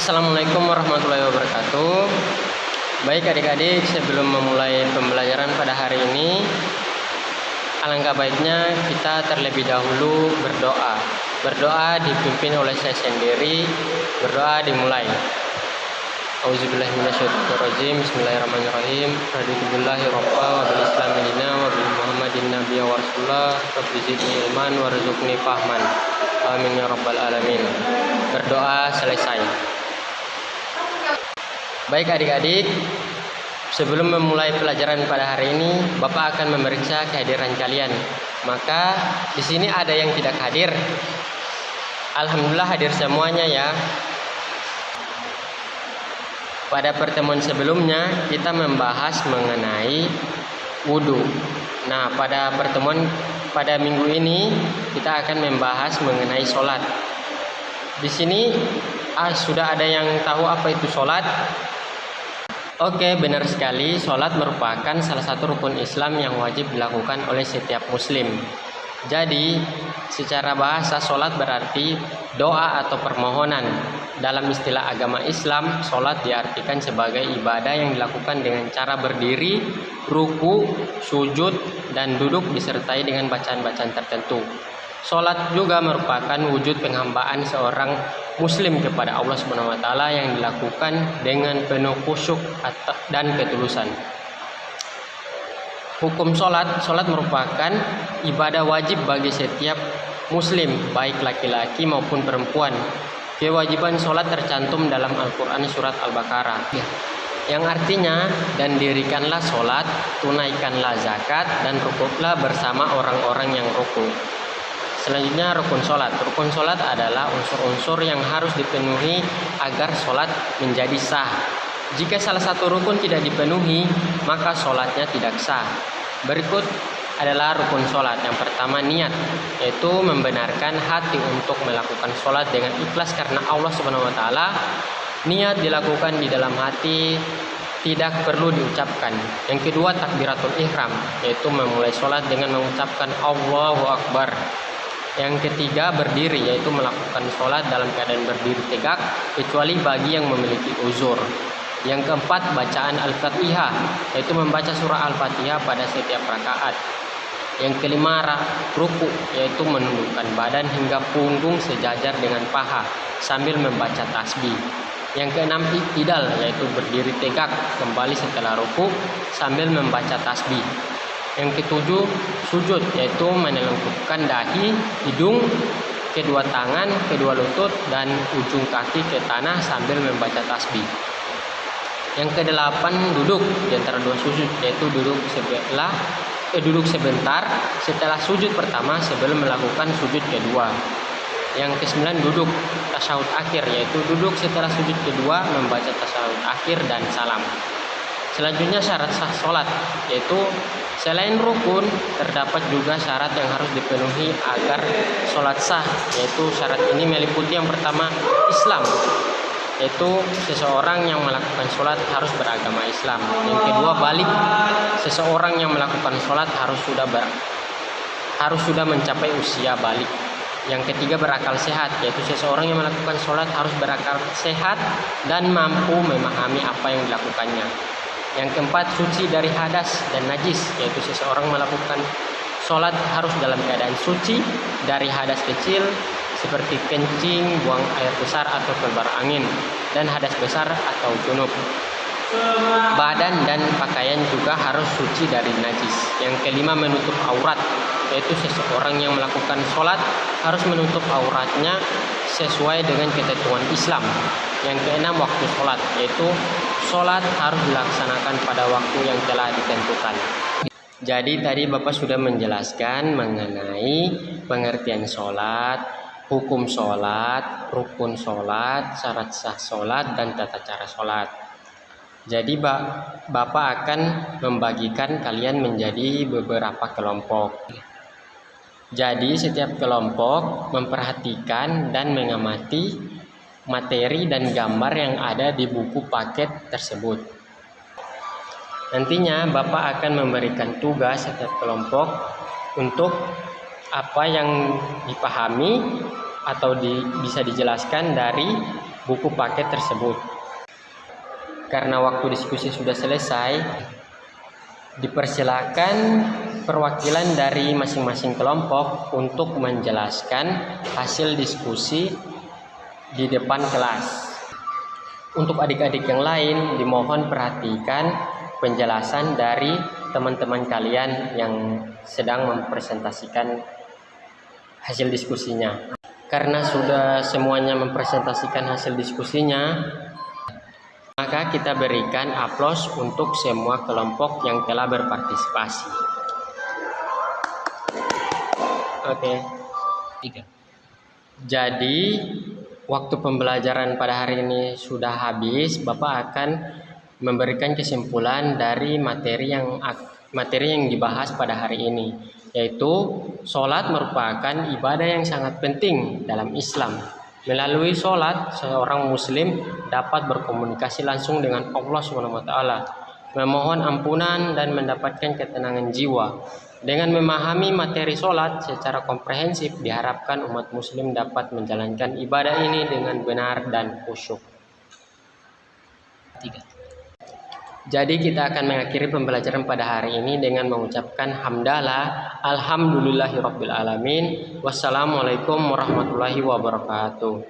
Assalamualaikum warahmatullahi wabarakatuh. Baik adik-adik, sebelum memulai pembelajaran pada hari ini, alangkah baiknya kita terlebih dahulu berdoa. Berdoa dipimpin oleh saya sendiri. Berdoa dimulai. Auzubillahi minasyaitonirrajim. Bismillahirrahmanirrahim. Raditu billahi rabba wa bil islami dina wa bil muhammadin nabiyya wa rasulullah. Rabbi zidni ilman warzuqni fahman. Amin ya rabbal alamin. Berdoa selesai. Baik adik-adik, sebelum memulai pelajaran pada hari ini, Bapak akan memeriksa kehadiran kalian. Maka di sini ada yang tidak hadir. Alhamdulillah hadir semuanya ya. Pada pertemuan sebelumnya kita membahas mengenai wudhu. Nah, pada minggu ini kita akan membahas mengenai sholat. Di sini sudah ada yang tahu apa itu sholat? Oke, benar sekali. Sholat merupakan salah satu rukun Islam yang wajib dilakukan oleh setiap muslim. Jadi, secara bahasa sholat berarti doa atau permohonan. Dalam istilah agama Islam, sholat diartikan sebagai ibadah yang dilakukan dengan cara berdiri, ruku, sujud, dan duduk disertai dengan bacaan-bacaan tertentu. Sholat juga merupakan wujud penghambaan seorang muslim kepada Allah SWT yang dilakukan dengan penuh khusyuk dan ketulusan. Hukum sholat merupakan ibadah wajib bagi setiap muslim, baik laki-laki maupun perempuan. Kewajiban sholat tercantum dalam Al-Quran surat Al-Baqarah, yang artinya, dan dirikanlah sholat, tunaikanlah zakat, dan rukuklah bersama orang-orang yang rukuk. Selanjutnya rukun sholat. Rukun sholat adalah unsur-unsur yang harus dipenuhi agar sholat menjadi sah. Jika salah satu rukun tidak dipenuhi, maka sholatnya tidak sah. Berikut adalah rukun sholat. Yang pertama niat, yaitu membenarkan hati untuk melakukan sholat dengan ikhlas karena Allah SWT. Niat dilakukan di dalam hati, tidak perlu diucapkan. Yang kedua takbiratul ihram, yaitu memulai sholat dengan mengucapkan Allahu Akbar. Yang ketiga berdiri, yaitu melakukan sholat dalam keadaan berdiri tegak kecuali bagi yang memiliki uzur. Yang keempat bacaan Al-Fatihah, yaitu membaca surah Al-Fatihah pada setiap rakaat. Yang kelima ruku, yaitu menundukkan badan hingga punggung sejajar dengan paha sambil membaca tasbih. Yang keenam i'tidal, yaitu berdiri tegak kembali setelah ruku sambil membaca tasbih. Yang ketujuh sujud, yaitu menelungkupkan dahi, hidung, kedua tangan, kedua lutut, dan ujung kaki ke tanah sambil membaca tasbih. Yang kedelapan duduk di antara dua sujud, yaitu duduk sebentar setelah sujud pertama sebelum melakukan sujud kedua. Yang kesembilan duduk tasyahud akhir, yaitu duduk setelah sujud kedua membaca tasyahud akhir dan salam. Selanjutnya syarat sah sholat, yaitu selain rukun terdapat juga syarat yang harus dipenuhi agar sholat sah, yaitu syarat ini meliputi yang pertama Islam, yaitu seseorang yang melakukan sholat harus beragama Islam. Yang kedua balik, seseorang yang melakukan sholat harus sudah mencapai usia balik. Yang ketiga berakal sehat, yaitu seseorang yang melakukan sholat harus berakal sehat dan mampu memahami apa yang dilakukannya. Yang keempat suci dari hadas dan najis, yaitu seseorang melakukan sholat harus dalam keadaan suci dari hadas kecil seperti kencing, buang air besar atau keluar angin, dan hadas besar atau junub. Badan dan pakaian juga harus suci dari najis. Yang kelima menutup aurat, yaitu seseorang yang melakukan sholat harus menutup auratnya sesuai dengan ketentuan Islam. Yang keenam waktu sholat, yaitu sholat harus dilaksanakan pada waktu yang telah ditentukan. Jadi tadi Bapak sudah menjelaskan mengenai pengertian sholat, hukum sholat, rukun sholat, syarat sah sholat, dan tata cara sholat. Jadi Bapak akan membagikan kalian menjadi beberapa kelompok. Jadi setiap kelompok memperhatikan dan mengamati materi dan gambar yang ada di buku paket tersebut. Nantinya Bapak akan memberikan tugas setiap kelompok untuk apa yang dipahami atau bisa dijelaskan dari buku paket tersebut. Karena waktu diskusi sudah selesai, dipersilakan perwakilan dari masing-masing kelompok untuk menjelaskan hasil diskusi di depan kelas. Untuk adik-adik yang lain, dimohon perhatikan penjelasan dari teman-teman kalian yang sedang mempresentasikan hasil diskusinya. Karena sudah semuanya mempresentasikan hasil diskusinya, maka kita berikan aplaus untuk semua kelompok yang telah berpartisipasi. Oke. 3. Jadi waktu pembelajaran pada hari ini sudah habis. Bapak akan memberikan kesimpulan dari materi yang dibahas pada hari ini, yaitu sholat merupakan ibadah yang sangat penting dalam Islam. Melalui sholat, seorang muslim dapat berkomunikasi langsung dengan Allah SWT, memohon ampunan dan mendapatkan ketenangan jiwa. Dengan memahami materi sholat secara komprehensif, diharapkan umat muslim dapat menjalankan ibadah ini dengan benar dan khusyuk. 3. Jadi kita akan mengakhiri pembelajaran pada hari ini dengan mengucapkan hamdalah, alhamdulillahirabbil alamin, wassalamualaikum warahmatullahi wabarakatuh.